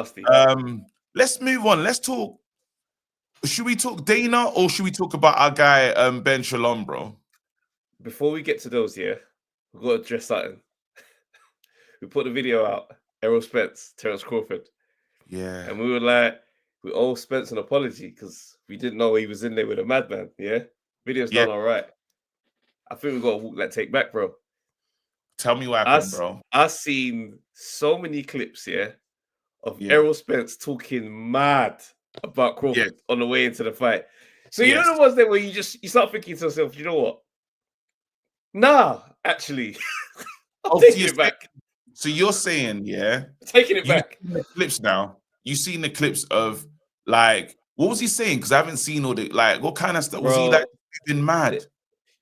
Nasty. Let's move on. Let's talk. Should we talk Dana or should we talk about our guy Ben Shalom, bro? Before we get to those, we've got to address something. We put the video out. Errol Spence, Terence Crawford. Yeah. And we were like, we owe Spence an apology because we didn't know he was in there with a madman. Yeah. Video's done all right. I think we got to walk that take back, bro. Tell me what happened, bro. I've seen so many clips, of Errol Spence talking mad about Crawford on the way into the fight. So you know the ones there where you start thinking to yourself, you know what? Nah, actually. I'm taking it back. So you're saying, taking it back. The clips now. You've seen the clips of like, what was he saying? Because I haven't seen all the like, what kind of stuff was he like? Been mad.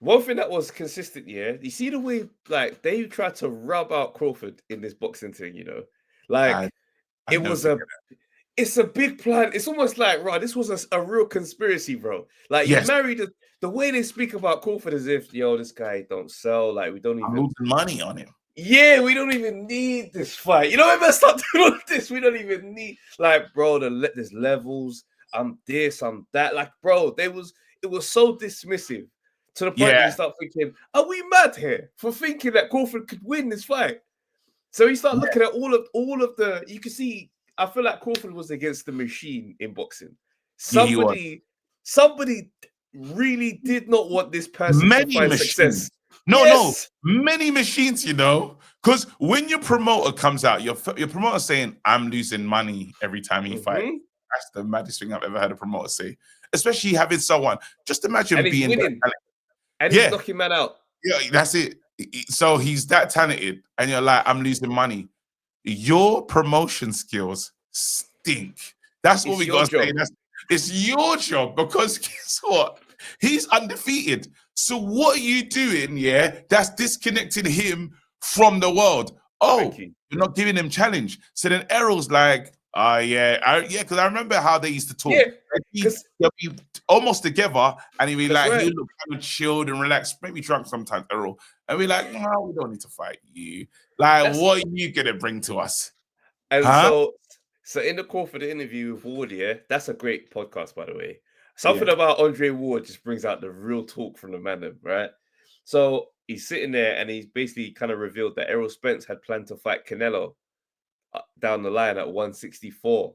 One thing that was consistent, you see the way like they tried to rub out Crawford in this boxing thing, like it's a big plan. It's almost like, this was a real conspiracy, bro. Like you married the way they speak about Crawford as if, this guy don't sell. Like we don't even losing money on him. Yeah, we don't even need this fight. When I start doing all this, we don't even need bro. There's levels. I'm this. I'm that. Like, bro, it was so dismissive to the point where you start thinking, are we mad here for thinking that Crawford could win this fight? So you start looking at all of the. You can see. I feel like Crawford was against the machine in boxing. Somebody really did not want this person to find success. No, many machines, because when your promoter comes out, your promoter saying, I'm losing money every time he fights. That's the maddest thing I've ever heard a promoter say. Especially having someone, just imagine being winning. And he's knocking man out. Yeah, that's it. So he's that talented, and you're like, I'm losing money. Your promotion skills stink. That's what we got to say. It's your job, because guess what? He's undefeated. So what are you doing, that's disconnecting him from the world? Oh, you're not giving him challenge. So then Errol's like, because I remember how they used to talk. They'll be almost together, and he'd be like, he look kind of chilled and relaxed, maybe drunk sometimes, Errol. And we're like, no, we don't need to fight you. Like, what are you gonna bring to us? And so in the Crawford interview with Ward, that's a great podcast, by the way. Something about Andre Ward just brings out the real talk from the man, right? So he's sitting there and he's basically kind of revealed that Errol Spence had planned to fight Canelo down the line at 164.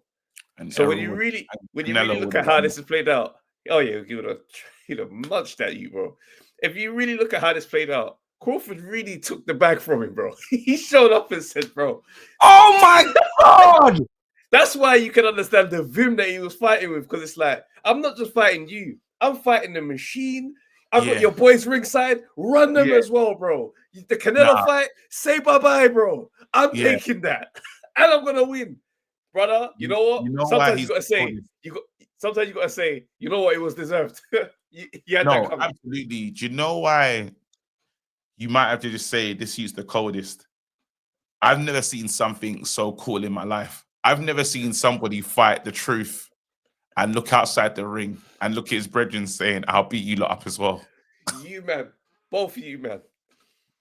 And so when you really look at how this is played out, he would have munched at you, bro. If you really look at how this played out, Crawford really took the bag from him, bro. He showed up and said, bro, oh my God! That's why you can understand the vim that he was fighting with, because it's like, I'm not just fighting you, I'm fighting the machine. I've got your boys ringside, run them as well, bro. The Canelo fight, say bye-bye, bro. I'm taking that. And I'm gonna win. Brother, you know what? Sometimes you gotta say, sometimes you gotta say, you know what, it was deserved. Absolutely. Do you know why you might have to just say this is the coldest? I've never seen something so cool in my life. I've never seen somebody fight the truth and look outside the ring and look at his brethren saying, I'll beat you lot up as well. You, man. Both of you, man.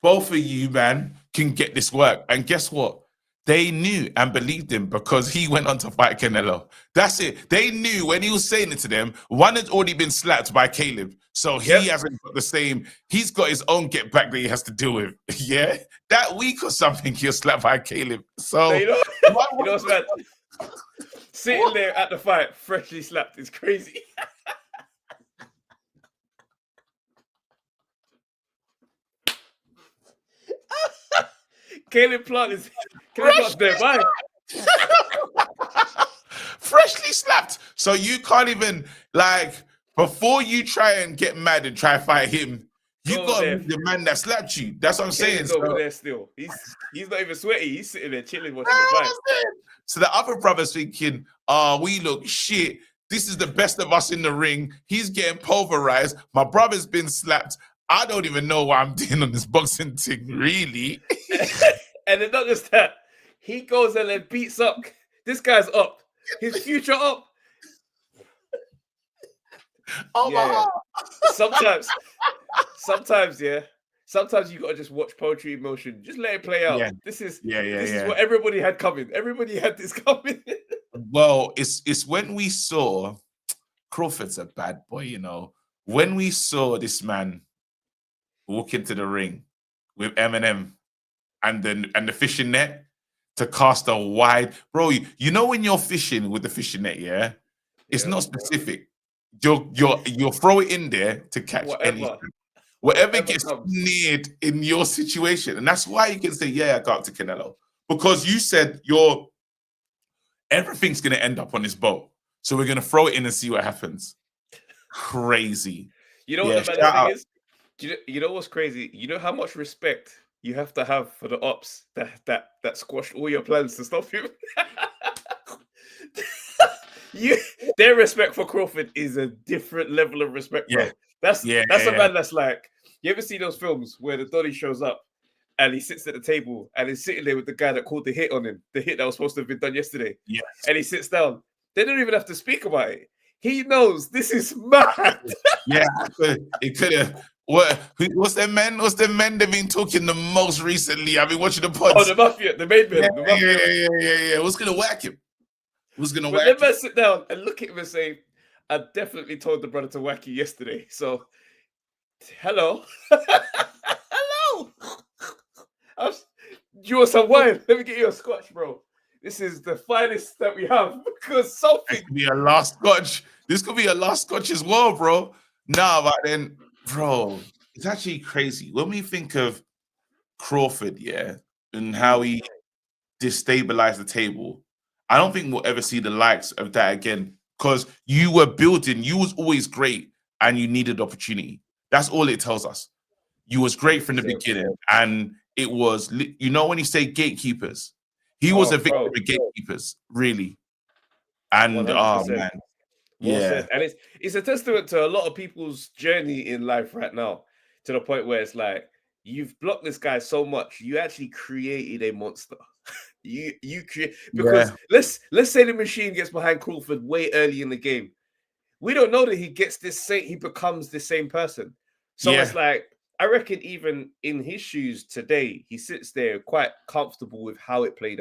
Both of you, man, can get this work. And guess what? They knew and believed him because he went on to fight Canelo. That's it. They knew when he was saying it to them, one had already been slapped by Caleb. So he hasn't got the same, he's got his own get back that he has to deal with. Yeah. That week or something, he was slapped by Caleb. So you know what's mad? Sitting there at the fight, freshly slapped is crazy. Caleb Plant is there, bye. Freshly slapped. So you can't even, before you try and get mad and try to fight him, you got to meet the man that slapped you. That's what I'm saying. Over there still. He's not even sweaty. He's sitting there chilling watching the fight. So the other brother's thinking, we look shit. This is the best of us in the ring. He's getting pulverized. My brother's been slapped. I don't even know what I'm doing on this boxing thing, really. And then not just that, he goes and then beats up. This guy's up. His future up. Oh, my God. Sometimes, sometimes you gotta just watch poetry in motion. Just let it play out. Yeah. This is Yeah. what everybody had coming. Everybody had this coming. Well, it's when we saw Crawford's a bad boy, you know. When we saw this man walk into the ring with Eminem and the fishing net to cast a wide, bro. You know when you're fishing with the fishing net, yeah, it's not specific. You'll throw it in there to catch anything. Whatever gets neared in your situation. And that's why you can say, yeah, I got up to Canelo. Because you said everything's gonna end up on this boat. So we're gonna throw it in and see what happens. Crazy. You know what the bad thing is? You know what's crazy? You know how much respect you have to have for the ops that squashed all your plans to stop him? Their respect for Crawford is a different level of respect, bro. That's a man that's like, you ever see those films where the Donnie shows up and he sits at the table and he's sitting there with the guy that called the hit on him, the hit that was supposed to have been done yesterday. Yes. And he sits down. They don't even have to speak about it. He knows this is mad. Yeah, it could have. What's the men? What's the men they've been talking the most recently? I've been watching the pods. Oh, the mafia, the main man. Yeah. Who's gonna whack him? Who's gonna whack him? But then sit down and look at him and say, I definitely told the brother to whack you yesterday. So, hello. Hello. Do you want some wine? Let me get you a scotch, bro. This is the finest that we have because something. This could be a last scotch. This could be a last scotch as well, bro. Nah, but then, bro, it's actually crazy. When we think of Crawford, yeah, and how he destabilized the table, I don't think we'll ever see the likes of that again. Because you were building, you was always great and you needed opportunity. That's all it tells us. You was great from the beginning. And it was, you know, when you say gatekeepers, he was a victim of gatekeepers, really. And 100%. oh man. Yeah. And it's a testament to a lot of people's journey in life right now, to the point where it's like, you've blocked this guy so much, you actually created a monster. You create, because let's say the machine gets behind Crawford way early in the game. We don't know that he becomes the same person. So it's like, I reckon even in his shoes today, he sits there quite comfortable with how it played out.